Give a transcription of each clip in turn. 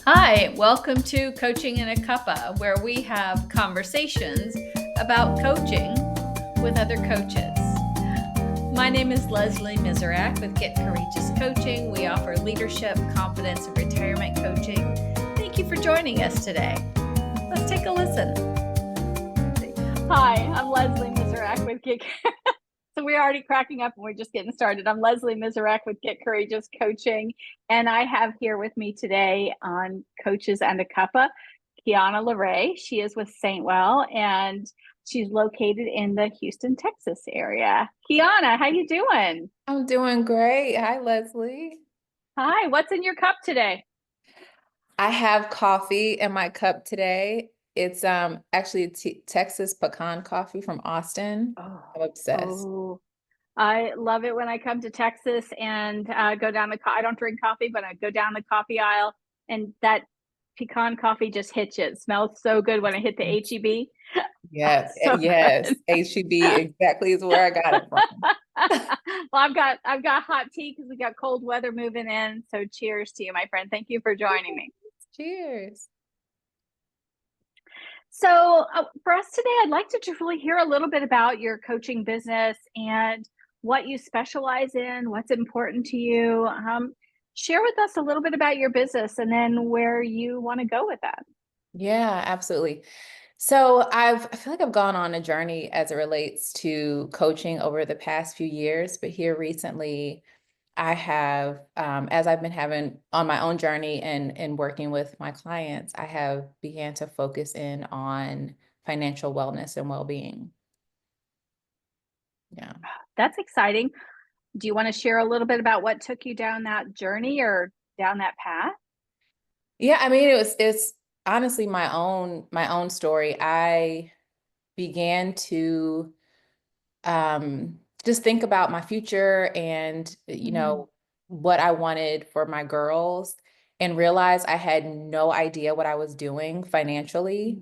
Hi, welcome to Coaching in a Cuppa, where we have conversations about coaching with other coaches. My name is Leslie Miserak with Get Courageous Coaching. We offer leadership, confidence, and retirement coaching. Thank you for joining us today. Let's take a listen. Hi, I'm Leslie Miserak with Get. So we're already cracking up and we're just getting started. I'm Leslie Miserak with Get Courageous Coaching, and I have here with me today on Coaches and a Cuppa, Quiana LaRae. She is with Saintwell, and she's located in the Houston, Texas area. Quiana, how you doing? I'm doing great. Hi, Leslie. Hi, what's in your cup today? I have coffee in my cup today. It's actually Texas pecan coffee from Austin. I'm obsessed. Oh, I love it when I come to Texas and go down I don't drink coffee, but I go down the coffee aisle and that pecan coffee just hits you. It smells so good when I hit the HEB. Yes, So yes. good. HEB exactly is where I got it from. Well, I've got hot tea because we got cold weather moving in. So cheers to you, my friend. Thank you for joining me. Cheers. So for us today, I'd like to just really hear a little bit about your coaching business and what you specialize in, what's important to you. Share with us a little bit about your business and then where you want to go with that. Yeah, absolutely. So I feel like I've gone on a journey as it relates to coaching over the past few years, but here recently I have, as I've been having on my own journey and working with my clients, I have began to focus in on financial wellness and well-being. Yeah. That's exciting. Do you want to share a little bit about what took you down that journey or down that path? Yeah, I mean, it's honestly my own story. I began to just think about my future and, Mm, what I wanted for my girls and realize I had no idea what I was doing financially.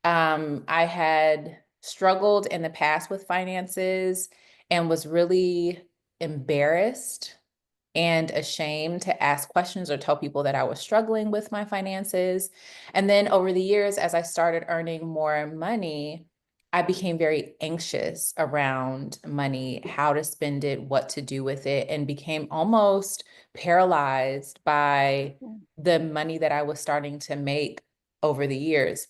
mm, I had struggled in the past with finances and was really embarrassed and ashamed to ask questions or tell people that I was struggling with my finances. And then over the years, as I started earning more money, I became very anxious around money, how to spend it, what to do with it, and became almost paralyzed by mm, the money that I was starting to make over the years.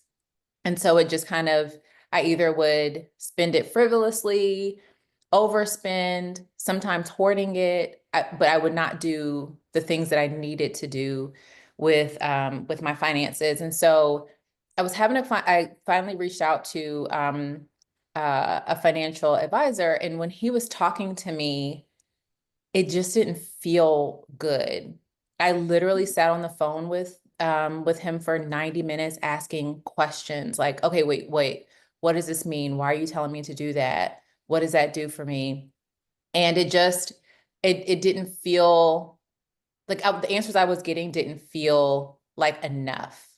And so it just kind of, I either would spend it frivolously, overspend, sometimes hoarding it, but I would not do the things that I needed to do with my finances. And so I finally reached out to a financial advisor, and when he was talking to me, it just didn't feel good. I literally sat on the phone with him for 90 minutes asking questions like, okay, wait, what does this mean? Why are you telling me to do that? What does that do for me? And it didn't feel like the answers I was getting didn't feel like enough.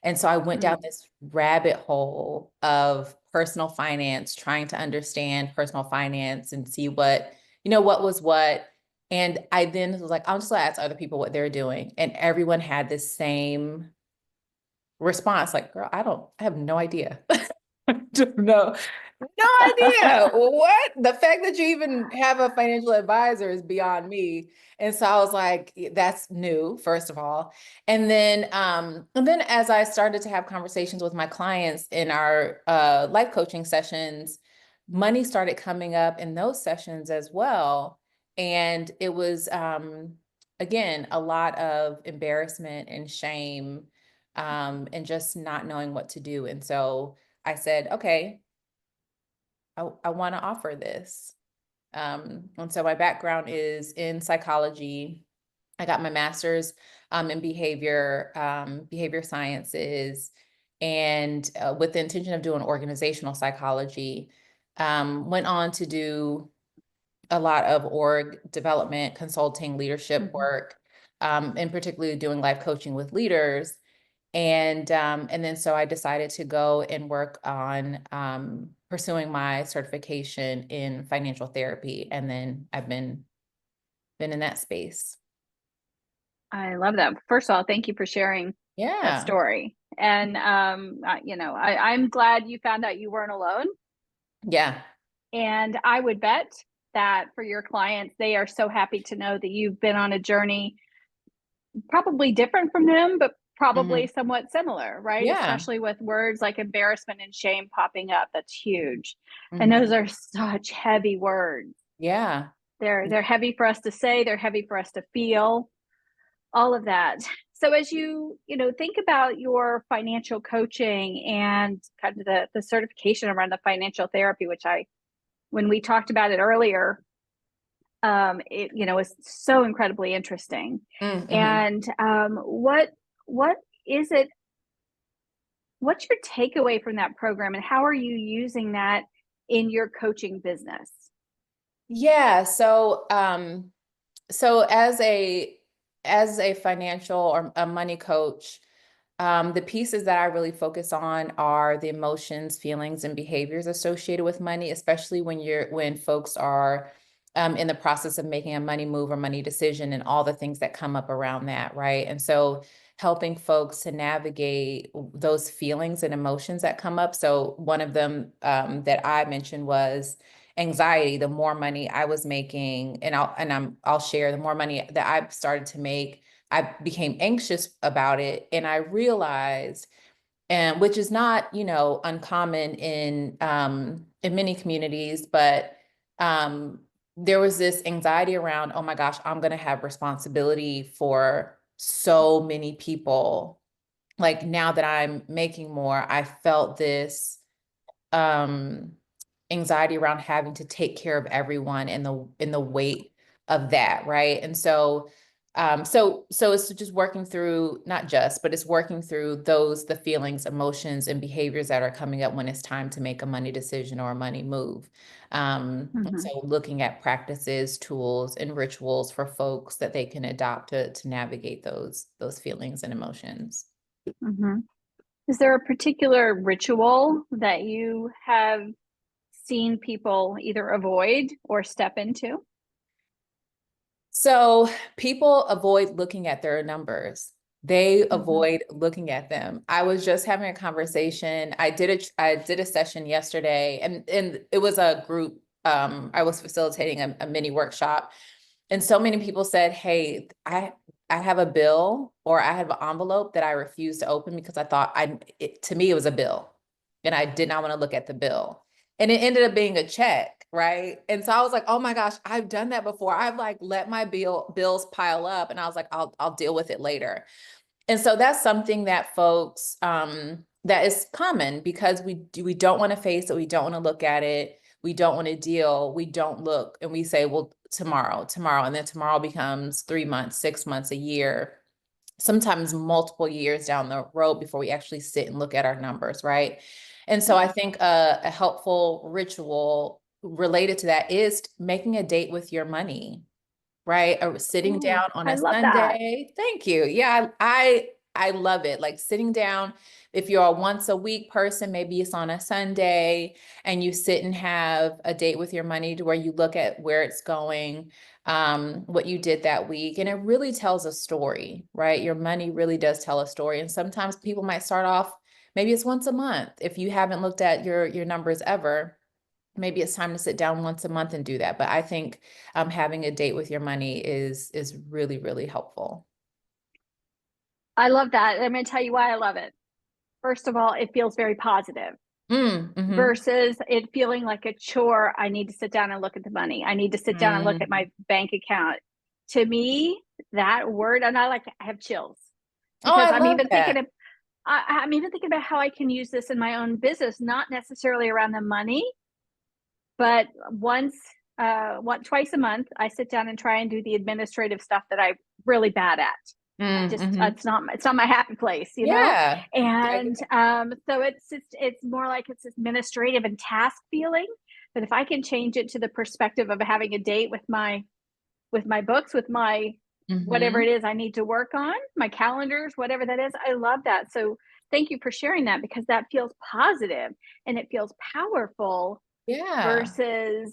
And so I went down mm. this rabbit hole of personal finance, trying to understand personal finance and see what was what. And I then was like, I'll just ask other people what they're doing. And everyone had the same response, like, girl, I have no idea. I don't know. No idea. What? The fact that you even have a financial advisor is beyond me. And so I was like, that's new, first of all. And then as I started to have conversations with my clients in our life coaching sessions, money started coming up in those sessions as well. And it was again a lot of embarrassment and shame, and just not knowing what to do. And so I said, okay, I want to offer this. And so my background is in psychology. I got my master's in behavior sciences, and with the intention of doing organizational psychology. Went on to do a lot of org development, consulting, leadership Mhm. work, and particularly doing life coaching with leaders. And then so I decided to go and work on pursuing my certification in financial therapy. And then I've been in that space. I love that. First of all, thank you for sharing. Yeah. story. And I'm glad you found out you weren't alone. Yeah. And I would bet that for your clients, they are so happy to know that you've been on a journey, probably different from them, but probably Mhm. somewhat similar, right? Yeah. Especially with words like embarrassment and shame popping up. That's huge. And those Mhm. are such heavy words. Yeah. They're heavy for us to say, they're heavy for us to feel, all of that. So as you think about your financial coaching and kind of the certification around the financial therapy, which when we talked about it earlier, it was so incredibly interesting. Mm-hmm. And what is it? What's your takeaway from that program, and how are you using that in your coaching business? Yeah. So as a financial or a money coach, the pieces that I really focus on are the emotions, feelings, and behaviors associated with money, especially when folks are in the process of making a money move or money decision and all the things that come up around that, right? And so helping folks to navigate those feelings and emotions that come up. So one of them that I mentioned was anxiety. The more money I was making, and I'll share, the more money that I started to make, I became anxious about it. And I realized, and which is not, uncommon in many communities, but um, there was this anxiety around, oh my gosh, I'm going to have responsibility for so many people. Like now that I'm making more, I felt this um anxiety around having to take care of everyone and the weight of that, right? And so it's just working through, not just, but it's working through the feelings, emotions, and behaviors that are coming up when it's time to make a money decision or a money move. Mm-hmm. So looking at practices, tools, and rituals for folks that they can adopt to navigate those feelings and emotions. Mm-hmm. Is there a particular ritual that you have seen people either avoid or step into? So people avoid looking at their numbers. They Mm-hmm. avoid looking at them. I was just having a conversation. I did a session yesterday, and it was a group. I was facilitating a mini workshop, and so many people said, "Hey, I have a bill or I have an envelope that I refuse to open because I thought to me it was a bill, and I did not want to look at the bill." And it ended up being a check, right? And so I was like, oh my gosh, I've done that before. I've like let my bills pile up, and I was like, I'll deal with it later. And so that's something that folks that is common because we don't want to face it, we don't want to look at it, we don't want to deal, we don't look, and we say, well, tomorrow, and then tomorrow becomes 3 months, 6 months, a year, sometimes multiple years down the road before we actually sit and look at our numbers, right? And so I think a helpful ritual related to that is making a date with your money, right? Or sitting Oh, down on I a love that. Sunday. Thank you. Yeah, I love it. Like sitting down, if you're a once a week person, maybe it's on a Sunday and you sit and have a date with your money to where you look at where it's going, what you did that week. And it really tells a story, right? Your money really does tell a story. And sometimes people might start off, maybe it's once a month. If you haven't looked at your numbers ever, maybe it's time to sit down once a month and do that. But I think having a date with your money is really, really helpful. I love that. I'm going to tell you why I love it. First of all, it feels very positive Mm-hmm. versus it feeling like a chore. I need to sit down and look at the money. I need to sit down and look at Mm. my bank account. To me, that word, and I have chills Oh, because I love that. I'm even thinking about how I can use this in my own business, not necessarily around the money, but twice a month, I sit down and try and do the administrative stuff that I'm really bad at. Mm-hmm. It's not my happy place. Yeah. Yeah. And so it's more like it's administrative and task feeling. But if I can change it to the perspective of having a date with my books, with my whatever Mm-hmm. it is I need to work on, my calendars, whatever that is, I love that. So thank you for sharing that because that feels positive and it feels powerful Yeah. versus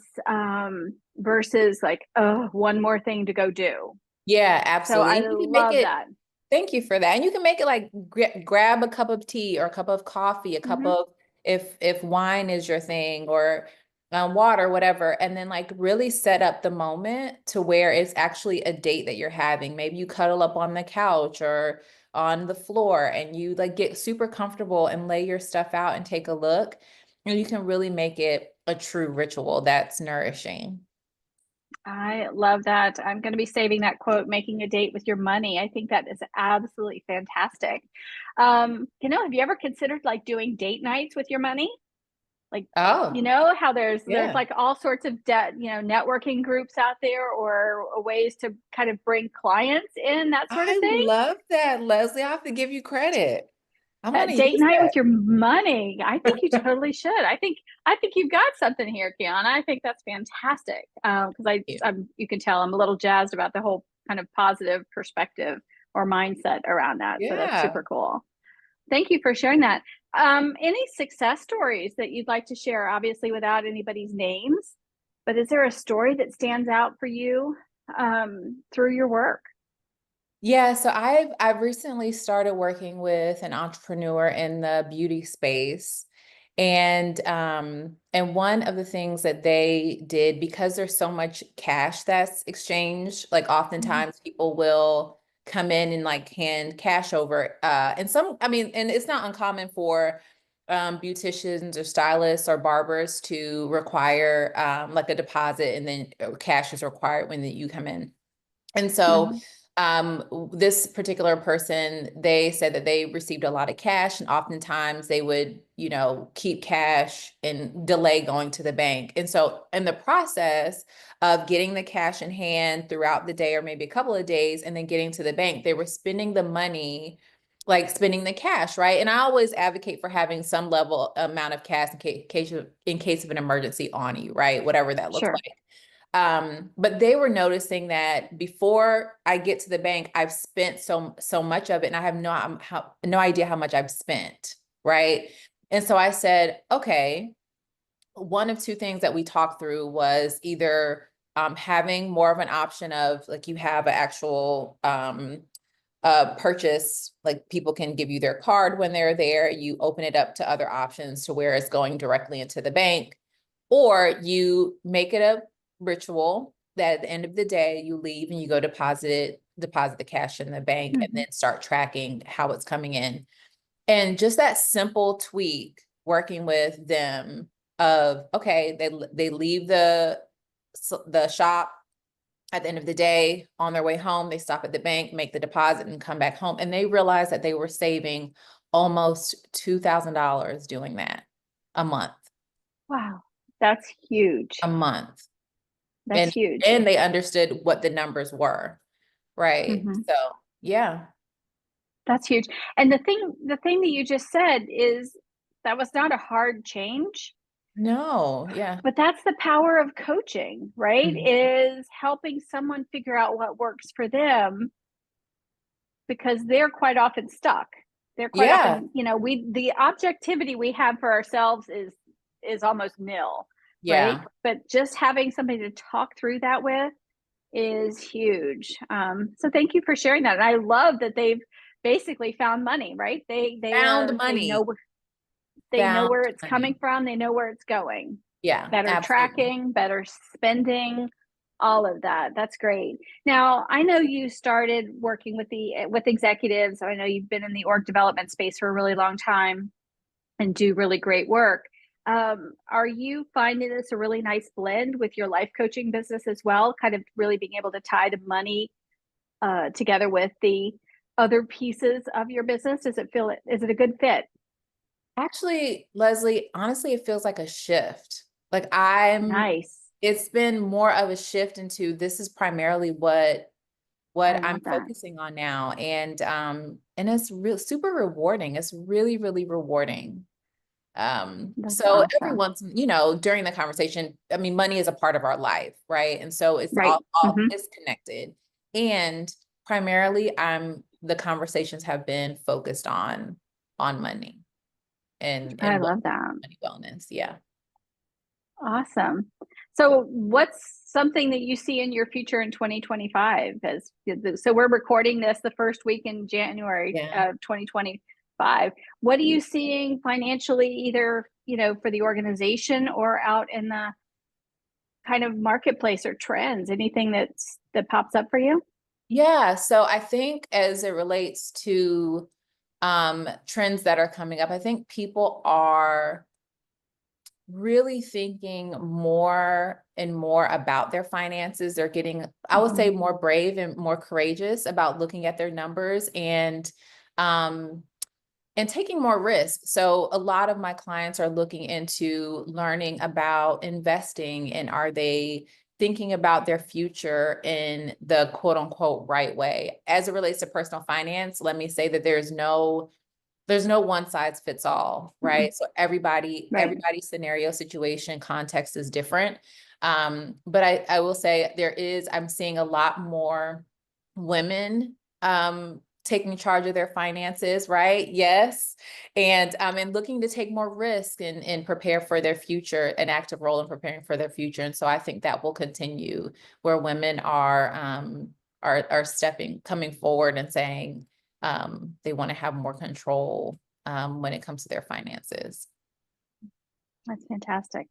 versus like, oh, one more thing to go do. Yeah, So absolutely. I And you can make love it that. Thank you for that. And you can make it like grab a cup of tea or a cup of coffee, a cup Mhm. of if wine is your thing, or water, whatever, and then like really set up the moment to where it's actually a date that you're having. Maybe you cuddle up on the couch or on the floor and you like get super comfortable and lay your stuff out and take a look. And you can really make it a true ritual that's nourishing. I love that. I'm going to be saving that quote, making a date with your money. I think that is absolutely fantastic. Have you ever considered like doing date nights with your money? Like, Oh, how there's yeah. like all sorts of networking groups out there or ways to kind of bring clients in, that sort of I thing. love that, Leslie. I have to give you credit. I'm going to Date use night that. with your money. I think you totally should. I think you've got something here, Quiana. I think that's fantastic. Because you can tell I'm a little jazzed about the whole kind of positive perspective or mindset around that. So that's Yeah. super cool. Thank you for sharing that. Any success stories that you'd like to share? Obviously, without anybody's names, but is there a story that stands out for you through your work? Yeah, so I've recently started working with an entrepreneur in the beauty space. And one of the things that they did, because there's so much cash that's exchanged, like Mhm. oftentimes people will come in and like hand cash over. And some, I mean, and it's not uncommon for beauticians or stylists or barbers to require like a deposit, and then cash is required when you come in. And so Mhm. this particular person, they said that they received a lot of cash, and oftentimes they would, keep cash and delay going to the bank. And so in the process of getting the cash in hand throughout the day, or maybe a couple of days, and then getting to the bank, they were spending the money, like spending the cash, right? And I always advocate for having some level amount of cash in case of an emergency on you, right? Whatever that looks Sure. like. But they were noticing that before I get to the bank, I've spent so much of it, and I have no idea how much I've spent, right? And so I said, okay, one of two things that we talked through was either having more of an option of like you have an actual purchase, like people can give you their card when they're there, you open it up to other options to where it's going directly into the bank, or you make it a ritual that at the end of the day you leave and you go deposit the cash in the bank, and Mhm. then start tracking how it's coming in. And just that simple tweak, working with them, of okay, they leave the shop at the end of the day, on their way home, they stop at the bank, make the deposit, and come back home. And they realized that they were saving almost $2,000 doing that a month, Wow, that's huge. a month. That's And huge. and they understood what the numbers were, right? Mhm. So yeah. That's huge. And the thing that you just said is that was not a hard change, No, yeah. but that's the power of coaching, right? Mhm. Is helping someone figure out what works for them because they're quite often stuck. They're quite Yeah, often, the objectivity we have for ourselves is almost nil, right? yeah. But just having somebody to talk through that with is huge. So thank you for sharing that. And I love that they've basically found money, right? Found They money. know Found where it's coming money. from. They know where it's going. Yeah, Better absolutely. tracking, better spending, all of that. That's great. Now, I know you started working with executives. I know you've been in the org development space for a really long time and do really great work. Are you finding this a really nice blend with your life coaching business as well? Kind of really being able to tie the money together with the other pieces of your business? Is it a good fit? Actually, Leslie, honestly, it feels like a shift. Like Nice. it's been more of a shift into this is primarily what I I'm love that. focusing on now. And it's real super rewarding. It's really, really rewarding. That's So every awesome. once, during the conversation, I mean, money is a part of our life, right? And so it's Right. all Hmm. is connected. And primarily the conversations have been focused on money and I money love that. wellness. Yeah. Awesome. So what's something that you see in your future in 2025? So we're recording this the first week in January Yeah. of 2025. What are you seeing financially, either, for the organization or out in the kind of marketplace or trends? Anything that pops up for you? Yeah. So I think as it relates to trends that are coming up, I think people are really thinking more and more about their finances. They're getting, I would say, more brave and more courageous about looking at their numbers um, and taking more risk. So a lot of my clients are looking into learning about investing, and are they thinking about their future in the quote unquote right way. As it relates to personal finance, let me say that there's no one size fits all, right? So Right. everybody's scenario, situation, context is different. But I will say I'm seeing a lot more women taking charge of their finances, right? Yes. And looking to take more risk and prepare for their future, an active role in preparing for their future. And so I think that will continue, where women are coming forward and saying, they want to have more control when it comes to their finances. That's fantastic.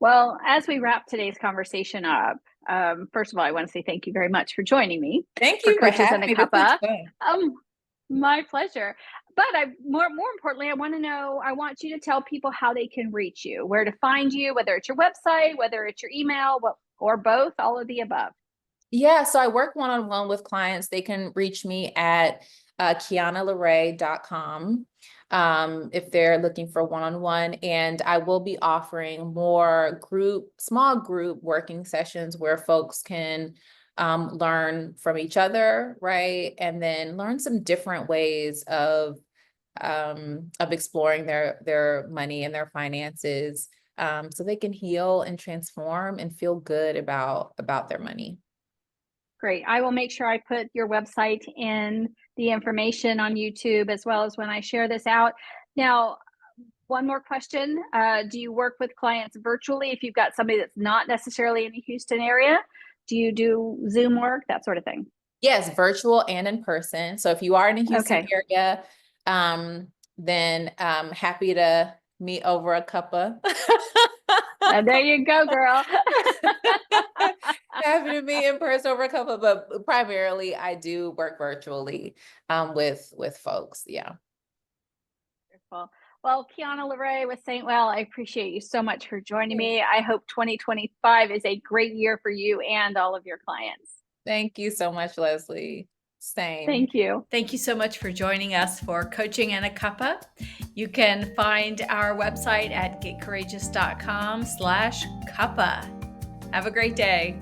Well, as we wrap today's conversation up, first of all, I want to say thank you very much for joining me Thank for you for Coaches and having a me. This was Cuppa. fun. My pleasure. But more importantly, I want you to tell people how they can reach you, where to find you, whether it's your website, whether it's your email, or both, all of the above. Yeah, so I work one-on-one with clients. They can reach me at QuianaLaRae.com if they're looking for one-on-one. And I will be offering more small group working sessions where folks can learn from each other, right? And then learn some different ways of exploring their money and their finances, so they can heal and transform and feel good about their money. Great. I will make sure I put your website in the information on YouTube, as well as when I share this out. Now, one more question. Do you work with clients virtually? If you've got somebody that's not necessarily in the Houston area, do you do Zoom work, that sort of thing? Yes, virtual and in person. So if you are in the Houston Okay. area, then happy to meet over a cuppa. There you go, girl. Happy to meet in person over a cuppa, but primarily I do work virtually with folks. Yeah. Wonderful. Well, Quiana LaRae with Saintwell, I appreciate you so much for joining me. I hope 2025 is a great year for you and all of your clients. Thank you so much, Leslie. Same. Thank you. Thank you so much for joining us for Coaching and a Cuppa. You can find our website at getcourageous.com/cuppa. Have a great day.